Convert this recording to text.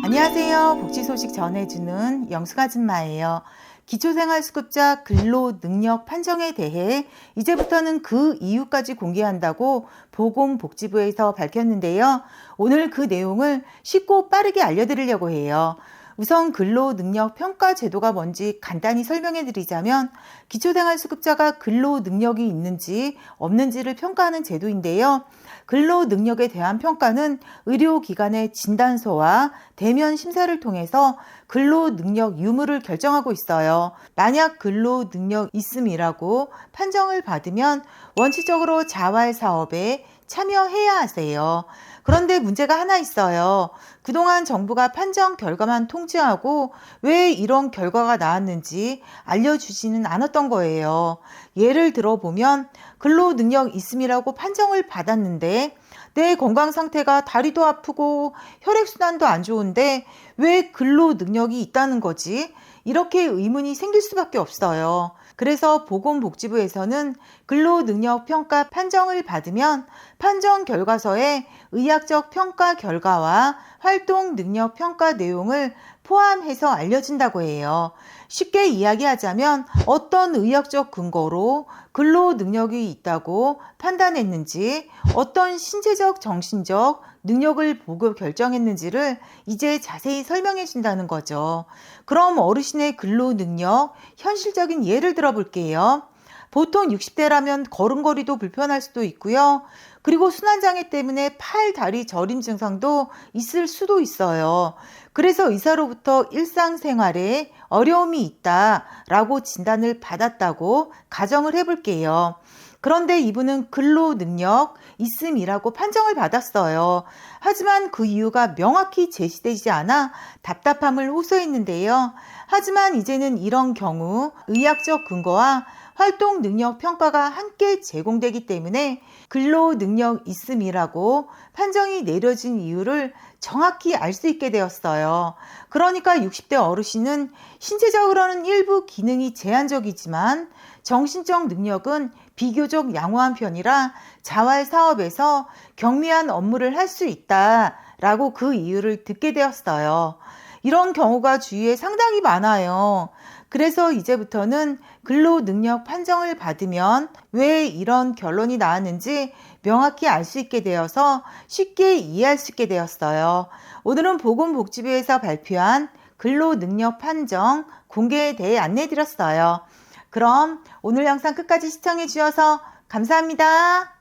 안녕하세요. 복지 소식 전해주는 영숙아줌마예요. 기초생활수급자 근로능력 판정에 대해 이제부터는 그 이유까지 공개한다고 보건복지부에서 밝혔는데요. 오늘 그 내용을 쉽고 빠르게 알려드리려고 해요. 우선 근로능력 평가 제도가 뭔지 간단히 설명해 드리자면 기초생활수급자가 근로능력이 있는지 없는지를 평가하는 제도인데요. 근로능력에 대한 평가는 의료기관의 진단서와 대면 심사를 통해서 근로능력 유무를 결정하고 있어요. 만약 근로능력 있음이라고 판정을 받으면 원칙적으로 자활사업에 참여해야 하세요. 그런데 문제가 하나 있어요. 그동안 정부가 판정 결과만 통지하고 왜 이런 결과가 나왔는지 알려주지는 않았던 거예요. 예를 들어보면 근로능력 있음이라고 판정을 받았는데 내 건강 상태가 다리도 아프고 혈액순환도 안 좋은데 왜 근로능력이 있다는 거지? 이렇게 의문이 생길 수밖에 없어요. 그래서 보건복지부에서는 근로능력 평가 판정을 받으면 판정 결과서에 의학적 평가 결과와 활동 능력 평가 내용을 포함해서 알려진다고 해요. 쉽게 이야기하자면 어떤 의학적 근거로 근로 능력이 있다고 판단했는지, 어떤 신체적, 정신적 능력을 보고 결정했는지를 이제 자세히 설명해 준다는 거죠. 그럼 어르신의 근로 능력, 현실적인 예를 들어 볼게요. 보통 60대라면 걸음걸이도 불편할 수도 있고요. 그리고 순환장애 때문에 팔, 다리 저림 증상도 있을 수도 있어요. 그래서 의사로부터 일상생활에 어려움이 있다라고 진단을 받았다고 가정을 해볼게요. 그런데 이분은 근로능력 있음이라고 판정을 받았어요. 하지만 그 이유가 명확히 제시되지 않아 답답함을 호소했는데요. 하지만 이제는 이런 경우 의학적 근거와 활동 능력 평가가 함께 제공되기 때문에 근로 능력 있음이라고 판정이 내려진 이유를 정확히 알 수 있게 되었어요. 그러니까 60대 어르신은 신체적으로는 일부 기능이 제한적이지만 정신적 능력은 비교적 양호한 편이라 자활 사업에서 경미한 업무를 할 수 있다라고 그 이유를 듣게 되었어요. 이런 경우가 주위에 상당히 많아요. 그래서 이제부터는 근로능력 판정을 받으면 왜 이런 결론이 나왔는지 명확히 알 수 있게 되어서 쉽게 이해할 수 있게 되었어요. 오늘은 보건복지부에서 발표한 근로능력 판정 공개에 대해 안내해 드렸어요. 그럼 오늘 영상 끝까지 시청해 주셔서 감사합니다.